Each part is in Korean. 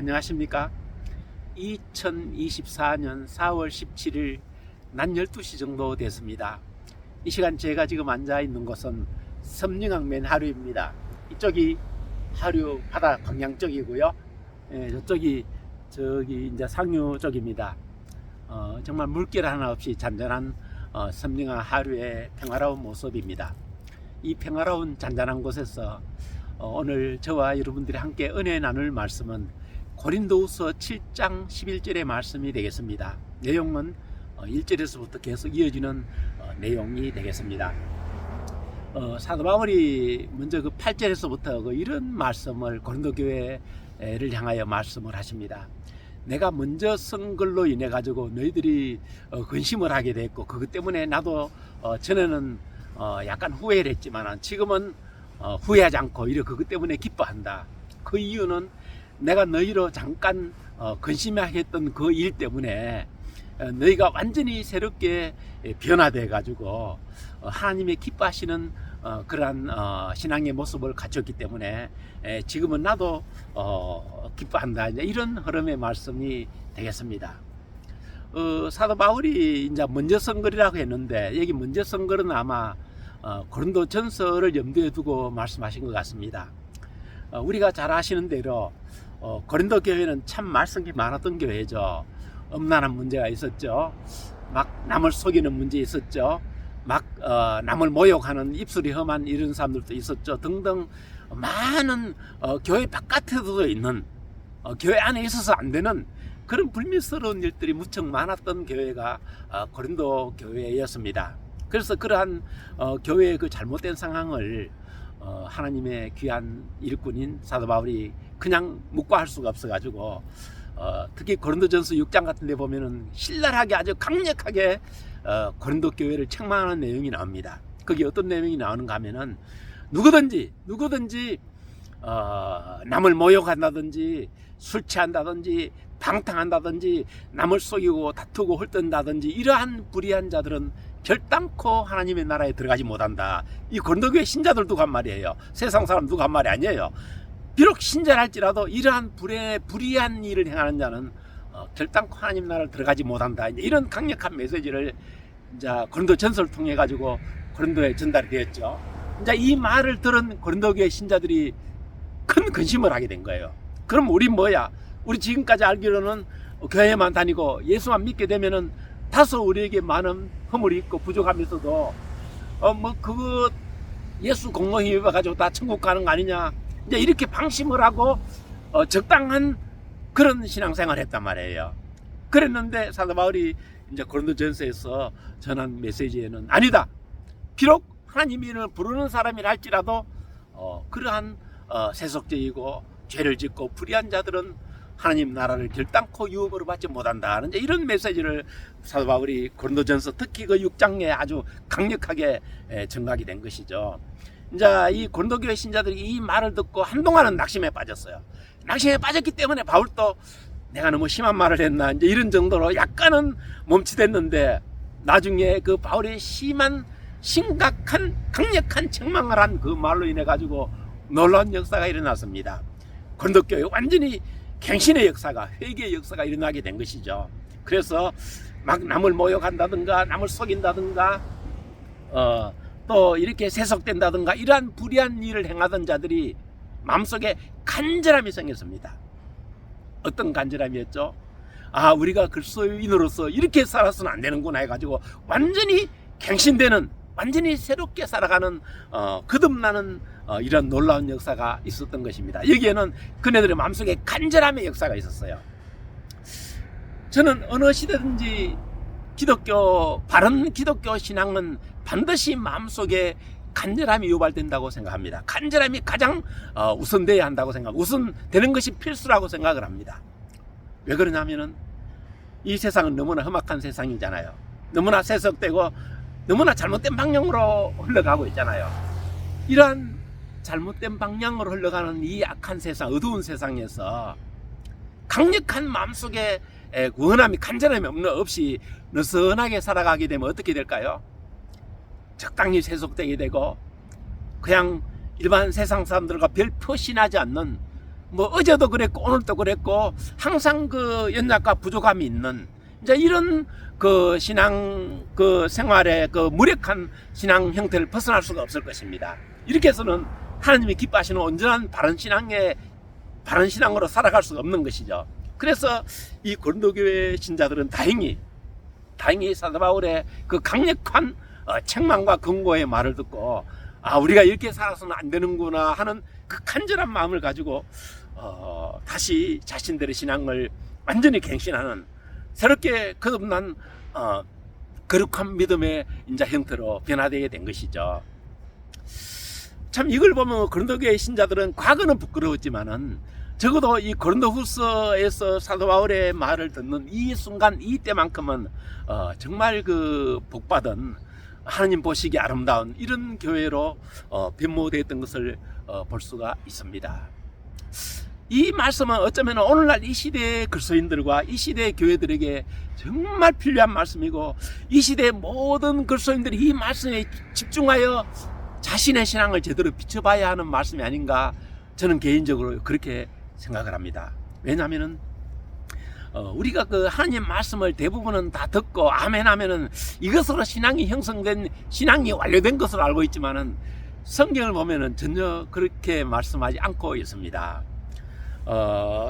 안녕하십니까. 2024년 4월 17일 낮 12시 정도 됐습니다. 이 시간 제가 지금 앉아 있는 곳은 섬링항면 하류입니다. 이쪽이 하류 바다 방향 쪽이고요. 저쪽이 이제 상류 쪽입니다. 정말 물길 하나 없이 잔잔한 섬링항 하류의 평화로운 모습입니다. 이 평화로운 잔잔한 곳에서 오늘 저와 여러분들이 함께 은혜 나눌 말씀은 고린도후서 7장 11절의 말씀이 되겠습니다. 내용은 1절에서부터 계속 이어지는 내용이 되겠습니다. 사도 바울이 먼저 그 8절에서부터 이런 말씀을 고린도 교회를 향하여 말씀을 하십니다. 내가 먼저 쓴 걸로 인해 가지고 너희들이 근심을 하게 됐고, 그것 때문에 나도 전에는 약간 후회를 했지만 지금은 후회하지 않고 오히려 그것 때문에 기뻐한다. 그 이유는 내가 너희로 잠깐 근심하게 했던 그 일 때문에 너희가 완전히 새롭게 변화돼 가지고 하나님의 기뻐하시는 그러한 신앙의 모습을 갖췄기 때문에 지금은 나도 기뻐한다. 이런 흐름의 말씀이 되겠습니다. 사도 바울이 이제 먼저 쓴 글이라고 했는데, 여기 먼저 쓴 글은 아마 고린도 전서를 염두에 두고 말씀하신 것 같습니다. 우리가 잘 아시는 대로 고린도 교회는 참 말썽이 많았던 교회죠. 음란한 문제가 있었죠. 막 남을 속이는 문제 있었죠. 막 남을 모욕하는 입술이 험한 이런 사람들도 있었죠. 등등 많은 교회 바깥에도 있는 교회 안에 있어서 안 되는 그런 불미스러운 일들이 무척 많았던 교회가 고린도 교회였습니다. 그래서 그러한 교회의 그 잘못된 상황을 하나님의 귀한 일꾼인 사도 바울이 그냥 묵과할 수가 없어가지고 특히 고린도전서 6장 같은 데 보면은 신랄하게 아주 강력하게 고린도 교회를 책망하는 내용이 나옵니다. 거기 어떤 내용이 나오는가 하면은 누구든지 남을 모욕한다든지 술 취한다든지 방탕한다든지 남을 속이고 다투고 헐뜬다든지 이러한 불의한 자들은 결단코 하나님의 나라에 들어가지 못한다. 이 고린도교회 신자들도 간 말이에요. 세상 사람도 간 말이 아니에요. 비록 신자랄지라도 이러한 불의한 일을 행하는 자는 결단코 하나님 나라를 들어가지 못한다. 이런 강력한 메시지를 이제 고린도 전서를 통해 가지고 고린도에 전달이 되었죠. 이제 이 말을 들은 고린도교회 신자들이 큰 근심을 하게 된 거예요. 그럼 우리 뭐야? 우리 지금까지 알기로는 교회만 다니고 예수만 믿게 되면은 다소 우리에게 많은 허물이 있고 부족함이 있어도 그거 예수 공로힘 입어 가지고 다 천국 가는 거 아니냐, 이제 이렇게 방심을 하고 적당한 그런 신앙생활을 했단 말이에요. 그랬는데 사도 바울이 이제 고린도전서에서 전한 메시지에는 아니다. 비록 하나님이 부르는 사람이라 할지라도 그러한 세속적이고 죄를 짓고 불의한 자들은 하나님 나라를 결단코 유업으로 받지 못한다. 이제 이런 메시지를 사도 바울이 고린도전서 특히 그 6장에 아주 강력하게 전각이 된 것이죠. 이제 이 고린도교회 신자들이 이 말을 듣고 한동안은 낙심에 빠졌어요. 낙심에 빠졌기 때문에 바울도 내가 너무 심한 말을 했나, 이제 이런 정도로 약간은 멈칫했는데, 나중에 그 바울의 심각한 강력한 책망을 한 그 말로 인해 가지고 놀라운 역사가 일어났습니다. 고린도교회 완전히 갱신의 역사가, 회개의 역사가 일어나게 된 것이죠. 그래서 막 남을 모욕한다든가 남을 속인다든가 또 이렇게 세속된다든가 이러한 불의한 일을 행하던 자들이 마음속에 간절함이 생겼습니다. 어떤 간절함이었죠? 우리가 그리스도인으로서 이렇게 살아서는 안 되는구나 해가지고 완전히 갱신되는, 완전히 새롭게 살아가는 거듭나는 이런 놀라운 역사가 있었던 것입니다. 여기에는 그네들의 마음속에 간절함의 역사가 있었어요. 저는 어느 시대든지 바른 기독교 신앙은 반드시 마음속에 간절함이 유발된다고 생각합니다. 간절함이 가장 우선되어야 한다고 우선되는 것이 필수라고 생각을 합니다. 왜 그러냐면은 이 세상은 너무나 험악한 세상이잖아요. 너무나 세속되고 너무나 잘못된 방향으로 흘러가고 있잖아요. 이러한 잘못된 방향으로 흘러가는 이 악한 세상, 어두운 세상에서 강력한 마음속에 원함이, 간절함이 없이 느슨하게 살아가게 되면 어떻게 될까요? 적당히 세속되게 되고 그냥 일반 세상 사람들과 별 표시나지 않는 뭐 어제도 그랬고 오늘도 그랬고 항상 그 연약과 부족함이 있는 이제 이런 그 신앙 그 생활의 그 무력한 신앙 형태를 벗어날 수가 없을 것입니다. 이렇게 해서는 하나님이 기뻐하시는 온전한 바른 신앙으로 살아갈 수가 없는 것이죠. 그래서 이 고린도 교회 신자들은 다행히 사도 바울의 그 강력한 책망과 권고의 말을 듣고 우리가 이렇게 살아서는 안 되는구나 하는 그 간절한 마음을 가지고 다시 자신들의 신앙을 완전히 갱신하는 새롭게 거듭난 거룩한 믿음의 인자 형태로 변화되게 된 것이죠. 참 이걸 보면 고린도 교회 신자들은 과거는 부끄러웠지만은 적어도 이 고린도후서에서 사도 바울의 말을 듣는 이 순간 이때만큼은 정말 그 복받은 하나님 보시기 아름다운 이런 교회로 변모되었던 것을 볼 수가 있습니다. 이 말씀은 어쩌면 오늘날 이 시대의 그리스도인들과 이 시대의 교회들에게 정말 필요한 말씀이고 이 시대의 모든 그리스도인들이 이 말씀에 집중하여 자신의 신앙을 제대로 비춰봐야 하는 말씀이 아닌가 저는 개인적으로 그렇게 생각을 합니다. 왜냐하면은 우리가 그 하나님 말씀을 대부분은 다 듣고 아멘 하면은 이것으로 신앙이 형성된 신앙이 완료된 것으로 알고 있지만은 성경을 보면은 전혀 그렇게 말씀하지 않고 있습니다.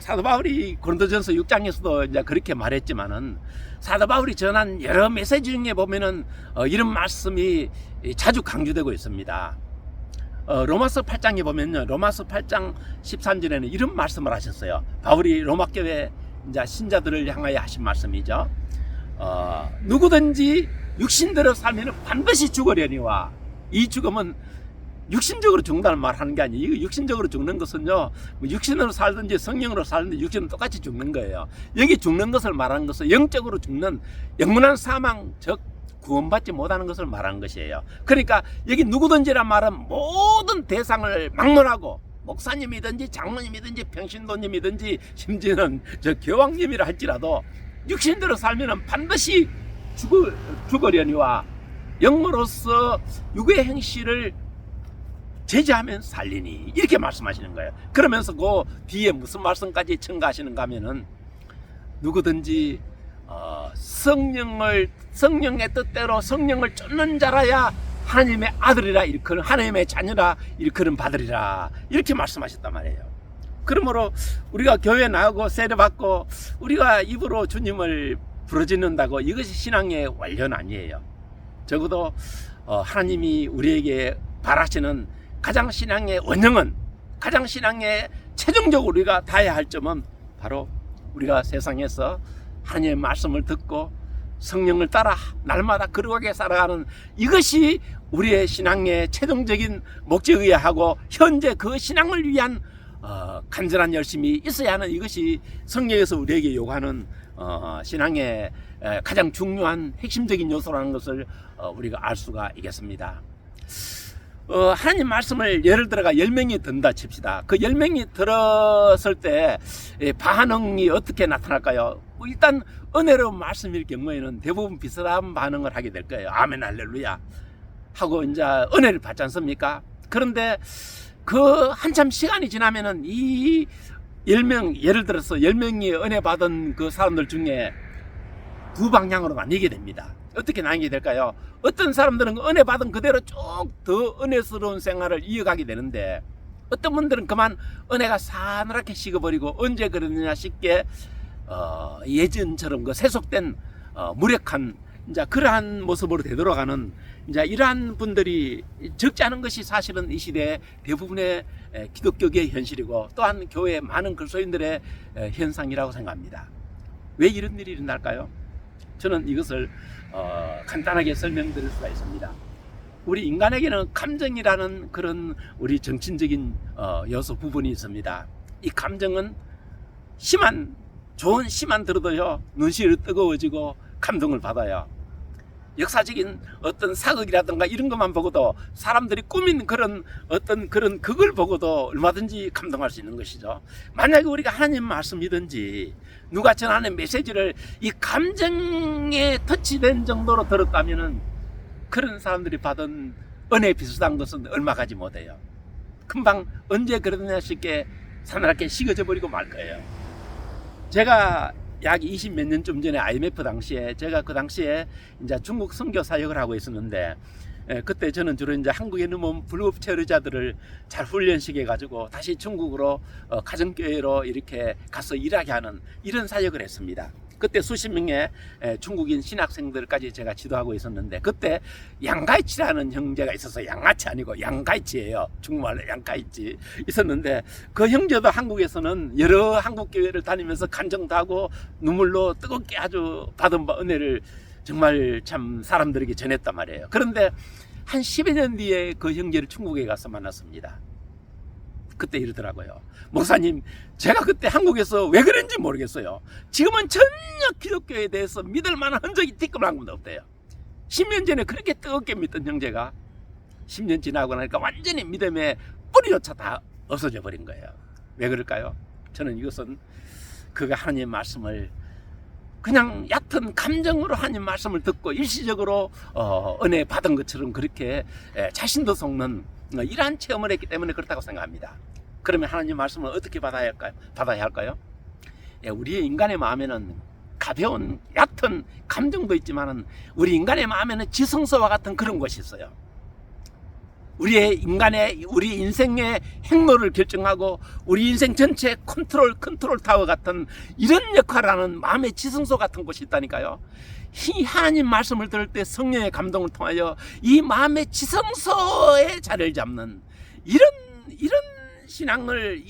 사도 바울이 고린도전서 6장에서도 이제 그렇게 말했지만은 사도 바울이 전한 여러 메시지 중에 보면은 이런 말씀이 자주 강조되고 있습니다. 로마서 8장에 보면요, 로마서 8장 13절에는 이런 말씀을 하셨어요. 바울이 로마 교회 이제 신자들을 향하여 하신 말씀이죠. 누구든지 육신대로 살면 반드시 죽으려니와 이 죽음은 육신적으로 죽는다는 말 하는 게 아니에요. 육신적으로 죽는 것은요, 육신으로 살든지 성령으로 살든지 육신은 똑같이 죽는 거예요. 여기 죽는 것을 말하는 것은 영적으로 죽는 영원한 사망, 즉 구원받지 못하는 것을 말하는 것이에요. 그러니까 여기 누구든지란 말은 모든 대상을 막론하고 목사님이든지 장로님이든지 평신도님이든지 심지어는 저 교황님이라 할지라도 육신대로 살면 반드시 죽으려니와 영으로서 육의 행실을 제지하면 살리니 이렇게 말씀하시는 거예요. 그러면서 그 뒤에 무슨 말씀까지 첨가하시는가 하면은 누구든지 성령의 뜻대로 성령을 쫓는 자라야 하나님의 아들이라 일컬은 하나님의 자녀라 일컬은 받으리라 이렇게 말씀하셨단 말이에요. 그러므로 우리가 교회에 나오고 세례받고 우리가 입으로 주님을 부르짖는다고 이것이 신앙의 완료는 아니에요. 적어도 하나님이 우리에게 바라시는 가장 신앙의 원형은, 가장 신앙의 최종적으로 우리가 다해야 할 점은 바로 우리가 세상에서 하나님의 말씀을 듣고 성령을 따라 날마다 거룩하게 살아가는 이것이 우리의 신앙의 최종적인 목적이어야 하고 현재 그 신앙을 위한 간절한 열심이 있어야 하는 이것이 성경에서 우리에게 요구하는 신앙의 가장 중요한 핵심적인 요소라는 것을 우리가 알 수가 있겠습니다. 하나님 말씀을 예를 들어가 10명이 듣는다 칩시다. 그 10명이 들었을 때 반응이 어떻게 나타날까요? 일단 은혜로운 말씀일 경우에는 대부분 비슷한 반응을 하게 될 거예요. 아멘 할렐루야 하고 이제 은혜를 받지 않습니까? 그런데 그 한참 시간이 지나면은 이 10명, 예를 들어서 10명이 은혜 받은 그 사람들 중에 두 방향으로 나뉘게 됩니다. 어떻게 나뉘게 될까요? 어떤 사람들은 은혜 받은 그대로 쭉 더 은혜스러운 생활을 이어가게 되는데 어떤 분들은 그만 은혜가 사늘하게 식어버리고 언제 그러느냐 싶게 예전처럼 그 세속된 무력한 이제 그러한 모습으로 되돌아가는 이제 이러한 분들이 적지 않은 것이 사실은 이 시대 대부분의 기독교계의 현실이고 또한 교회의 많은 그리스도인들의 현상이라고 생각합니다. 왜 이런 일이 일어날까요? 저는 이것을 간단하게 설명드릴 수가 있습니다. 우리 인간에게는 감정이라는 그런 우리 정신적인 요소 부분이 있습니다. 이 감정은 좋은 시만 들어도요 눈시울이 뜨거워지고 감동을 받아요. 역사적인 어떤 사극이라든가 이런 것만 보고도 사람들이 꾸민 그런 어떤 그런 극을 보고도 얼마든지 감동할 수 있는 것이죠. 만약에 우리가 하나님 말씀이든지 누가 전하는 메시지를 이 감정에 터치된 정도로 들었다면은 그런 사람들이 받은 은혜 비슷한 것은 얼마 가지 못해요. 금방 언제 그러느냐 싶게 사나랗게 식어져 버리고 말 거예요. 제가 약 20 몇 년쯤 전에 IMF 당시에 제가 그 당시에 이제 중국 선교 사역을 하고 있었는데, 그때 저는 주로 이제 한국에 넘어온 불법체 의자들을 잘 훈련시켜 가지고 다시 중국으로 가정교회로 이렇게 가서 일하게 하는 이런 사역을 했습니다. 그때 수십 명의 중국인 신학생들까지 제가 지도하고 있었는데, 그때 양가이치라는 형제가 있어서, 양아치 아니고 양가이치예요. 중국말로 양가이치 있었는데, 그 형제도 한국에서는 여러 한국 교회를 다니면서 간증도 하고 눈물로 뜨겁게 아주 받은 은혜를 정말 참 사람들에게 전했단 말이에요. 그런데 한 10여 년 뒤에 그 형제를 중국에 가서 만났습니다. 그때 이러더라고요. 목사님, 제가 그때 한국에서 왜 그런지 모르겠어요. 지금은 전혀 기독교에 대해서 믿을 만한 흔적이 띠끔한 것도 없대요. 10년 전에 그렇게 뜨겁게 믿던 형제가 10년 지나고 나니까 완전히 믿음의 뿌리조차 다 없어져 버린 거예요. 왜 그럴까요? 저는 이것은 그가 하나님의 말씀을 그냥 얕은 감정으로 하나님 말씀을 듣고 일시적으로 은혜 받은 것처럼 그렇게 자신도 속는 이러한 체험을 했기 때문에 그렇다고 생각합니다. 그러면 하나님 말씀을 어떻게 받아야 할까요? 우리 인간의 마음에는 가벼운 얕은 감정도 있지만 우리 인간의 마음에는 지성소와 같은 그런 것이 있어요. 우리 인생의 행로를 결정하고 우리 인생 전체 컨트롤 타워 같은 이런 역할을 하는 마음의 지성소 같은 곳이 있다니까요. 이 하나님 말씀을 들을 때 성령의 감동을 통하여 이 마음의 지성소에 자리를 잡는 이런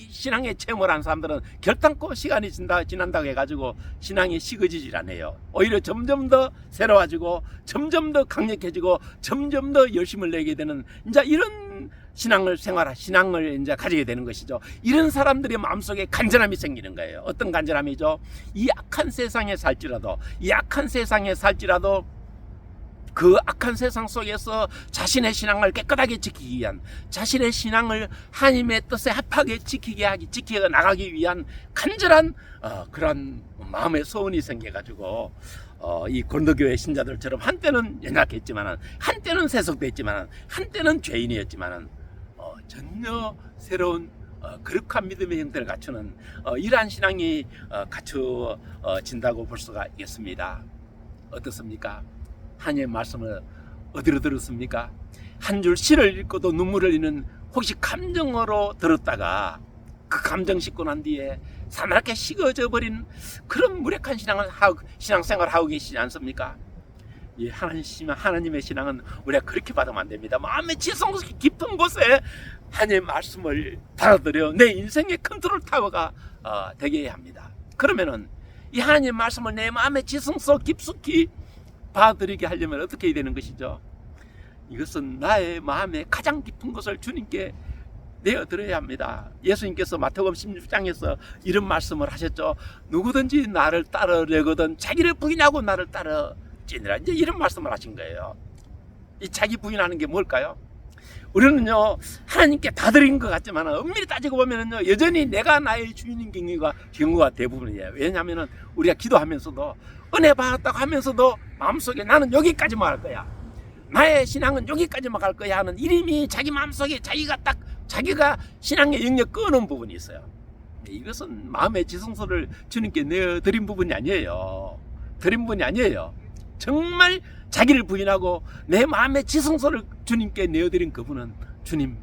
신앙의 체험을 한 사람들은 결단코 시간이 지난다고 해가지고 신앙이 식어지질 않아요. 오히려 점점 더 새로워지고 점점 더 강력해지고 점점 더 열심을 내게 되는 이제 이런 신앙을 이제 가지게 되는 것이죠. 이런 사람들의 마음속에 간절함이 생기는 거예요. 어떤 간절함이죠? 이 악한 세상에 살지라도 그 악한 세상 속에서 자신의 신앙을 깨끗하게 지키기 위한, 자신의 신앙을 하나님의 뜻에 합하게 지키게 나가기 위한 간절한 그런 마음의 소원이 생겨가지고 이 고린도교회 신자들처럼 한때는 연약했지만, 한때는 세속됐지만, 한때는 죄인이었지만 전혀 새로운 거룩한 믿음의 형태를 갖추는 이러한 신앙이 갖춰진다고 볼 수가 있겠습니다. 어떻습니까? 하나님의 말씀을 어디로 들었습니까? 한 줄 시를 읽고도 눈물을 흘리는, 혹시 감정으로 들었다가 그 감정 싣고 난 뒤에 사나랗게 식어져 버린 그런 무력한 신앙생활을 하고 계시지 않습니까? 이 하나님의 신앙은 우리가 그렇게 받으면 안 됩니다. 마음의 지성소 깊은 곳에 하나님의 말씀을 받아들여 내 인생의 컨트롤 타워가 되게 해야 합니다. 그러면은 이 하나님의 말씀을 내 마음의 지성소 깊숙이 받아들이게 하려면 어떻게 해야 되는 것이죠? 이것은 나의 마음의 가장 깊은 것을 주님께 내어드려야 합니다. 예수님께서 마태복음 16장에서 이런 말씀을 하셨죠. 누구든지 나를 따르려거든 자기를 부인하고 나를 따르지니라. 이제 이런 말씀을 하신 거예요. 이 자기 부인하는 게 뭘까요? 우리는요, 하나님께 다 드린 것 같지만 엄밀히 따지고 보면은요, 여전히 내가 나의 주인인 경우가 대부분이에요. 왜냐하면 우리가 기도하면서도 은혜 받았다고 하면서도 마음속에 나는 여기까지만 할 거야, 나의 신앙은 여기까지만 갈 거야 하는 이름이 자기 마음속에 자기가 신앙의 영역 끄는 부분이 있어요. 이것은 마음의 지성소를 주님께 내어드린 부분이 아니에요. 정말 자기를 부인하고 내 마음의 지성소를 주님께 내어드린 그분은, 주님,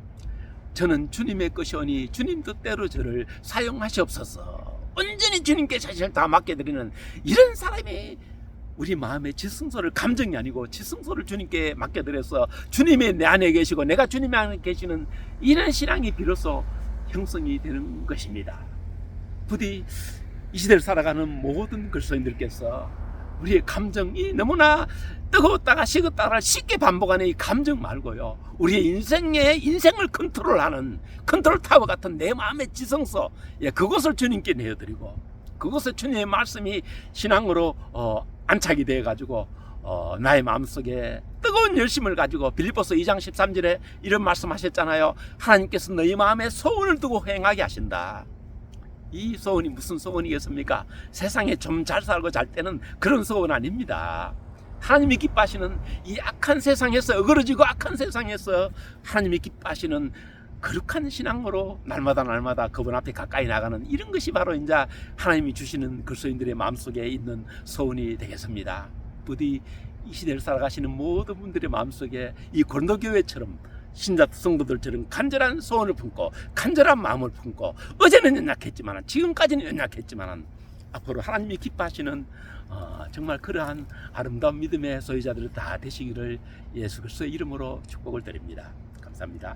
저는 주님의 것이오니 주님 뜻대로 저를 사용하시옵소서, 온전히 주님께 자신을 다 맡겨드리는 이런 사람이 우리 마음의 지성소를, 감정이 아니고 지성소를 주님께 맡겨드려서 주님이 내 안에 계시고 내가 주님 안에 계시는 이런 신앙이 비로소 형성이 되는 것입니다. 부디 이 시대를 살아가는 모든 그리스도인들께서 우리의 감정이 너무나 뜨거웠다가 식었다가 쉽게 반복하는 이 감정 말고요, 우리의 인생을 컨트롤하는 컨트롤 타워 같은 내 마음의 지성소, 그것을 주님께 내어드리고 그것을 주님의 말씀이 신앙으로 안착이 되어 가지고 나의 마음속에 뜨거운 열심을 가지고, 빌립보서 2장 13절에 이런 말씀하셨잖아요. 하나님께서 너희 마음에 소원을 두고 행하게 하신다. 이 소원이 무슨 소원이겠습니까? 세상에 좀 잘 살고 잘 때는 그런 소원 아닙니다. 하나님이 기뻐하시는 이 악한 세상에서, 어그러지고 악한 세상에서 하나님이 기뻐하시는 거룩한 신앙으로 날마다 그분 앞에 가까이 나가는 이런 것이 바로 이제 하나님이 주시는 그리스도인들의 마음속에 있는 소원이 되겠습니다. 부디 이 시대를 살아가시는 모든 분들의 마음속에 이 고린도 교회처럼 신자 성도들처럼 간절한 소원을 품고 간절한 마음을 품고 어제는 연약했지만 지금까지는 연약했지만 앞으로 하나님이 기뻐하시는 정말 그러한 아름다운 믿음의 소유자들 다 되시기를 예수 그리스도의 이름으로 축복을 드립니다. 감사합니다.